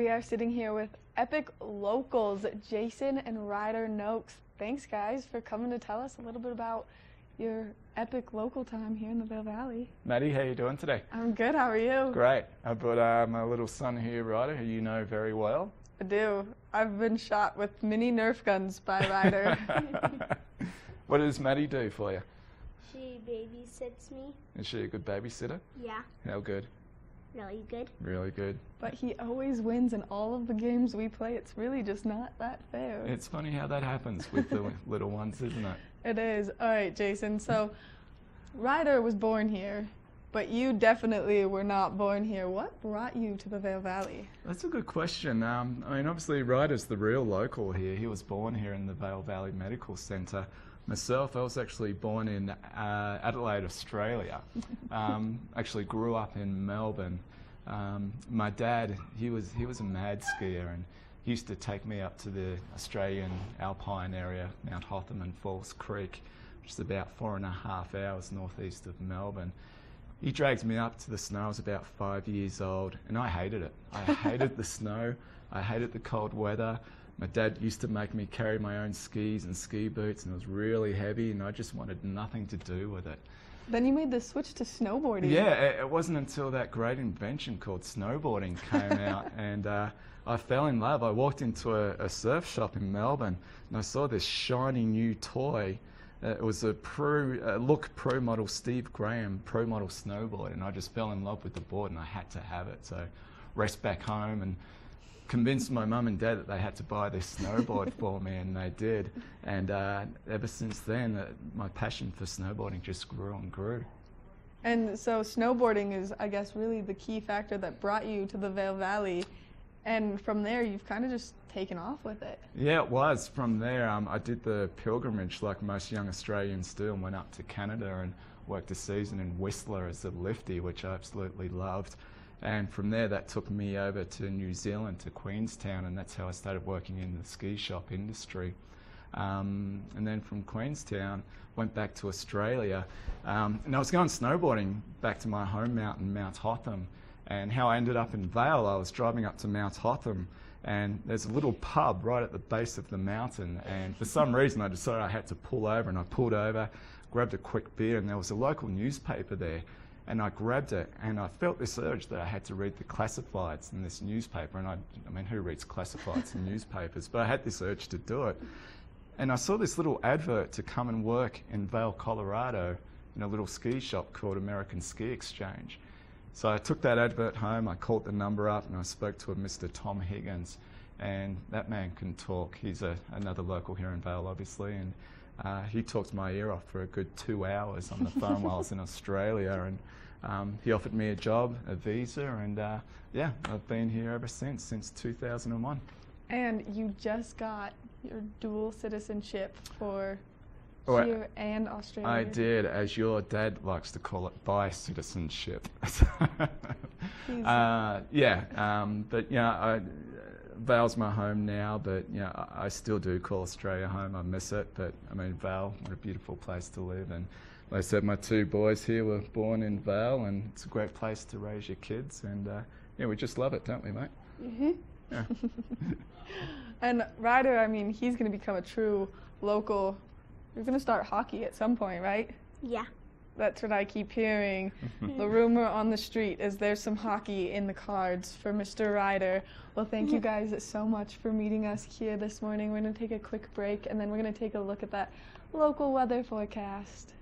We are sitting here with epic locals, Jason and Ryder Noakes. Thanks, guys, for coming to tell us a little bit about your epic local time here in the Vail Valley. Maddie, how you doing today? I'm good. How are you? Great. I've got my little son here, Ryder, who you know very well. I do. I've been shot with mini Nerf guns by Ryder. What does Maddie do for you? She babysits me. Is she a good babysitter? Yeah, How good? really good. Really good. But he always wins in all of the games we play. It's really just not that fair. It's funny how that happens with the little ones, isn't it? It is. All right, Jason. So Ryder was born here, but you definitely were not born here. What brought you to the Vail Valley? That's a good question. I mean, obviously, Ryder's the real local here. He was born here in the Vail Valley Medical Centre. Myself, I was actually born in Adelaide, Australia. Actually grew up in Melbourne. My dad, he was a mad skier, and he used to take me up to the Australian alpine area, Mount Hotham and Falls Creek, which is about 4.5 hours northeast of Melbourne. He dragged me up to the snow. I was about 5 years old, and I hated it. I hated the snow. I hated the cold weather. My dad used to make me carry my own skis and ski boots, and it was really heavy, and I just wanted nothing to do with it. Then you made the switch to snowboarding. Yeah, it wasn't until that great invention called snowboarding came out, and I fell in love. I walked into a surf shop in Melbourne, and I saw this shiny new toy. It was a Look Pro Model Steve Graham Pro Model snowboard, and I just fell in love with the board, and I had to have it. So raced back home and convinced my mum and dad that they had to buy this snowboard for me, and they did. And ever since then, my passion for snowboarding just grew and grew. And so snowboarding is, I guess, really the key factor that brought you to the Vail Valley. And from there, you've kind of just taken off with it. Yeah, it was. From there, I did the pilgrimage like most young Australians do, and went up to Canada and worked a season in Whistler as a lifty, which I absolutely loved. And from there, that took me over to New Zealand, to Queenstown, and that's how I started working in the ski shop industry. And then from Queenstown, went back to Australia. And I was going snowboarding back to my home mountain, Mount Hotham. And how I ended up in Vail, I was driving up to Mount Hotham, and there's a little pub right at the base of the mountain. And for some reason, I decided I had to pull over, and I pulled over, grabbed a quick beer, and there was a local newspaper there. And I grabbed it, and I felt this urge that I had to read the classifieds in this newspaper. And I mean, who reads classifieds in newspapers? But I had this urge to do it. And I saw this little advert to come and work in Vail, Colorado, in a little ski shop called American Ski Exchange. So I took that advert home, I called the number up, and I spoke to a Mr. Tom Higgins. And that man can talk. He's another local here in Vail, obviously. And he talked my ear off for a good 2 hours on the phone while I was in Australia, and he offered me a job, a visa, and yeah, I've been here ever since 2001. And you just got your dual citizenship for here and Australia. I did, as your dad likes to call it, bi-citizenship. But yeah, Vail's my home now, but yeah, I still do call Australia home. I miss it, but I mean, Vail, what a beautiful place to live. And like I said, my 2 boys here were born in Vail, and it's a great place to raise your kids. And yeah, we just love it, don't we, mate? Mm-hmm. Yeah. And Ryder, I mean, he's going to become a true local. You're going to start hockey at some point, right? Yeah. That's what I keep hearing. The rumor on the street is there's some hockey in the cards for Mr. Ryder. Well, thank you guys so much for meeting us here this morning. We're going to take a quick break, and then we're going to take a look at that local weather forecast.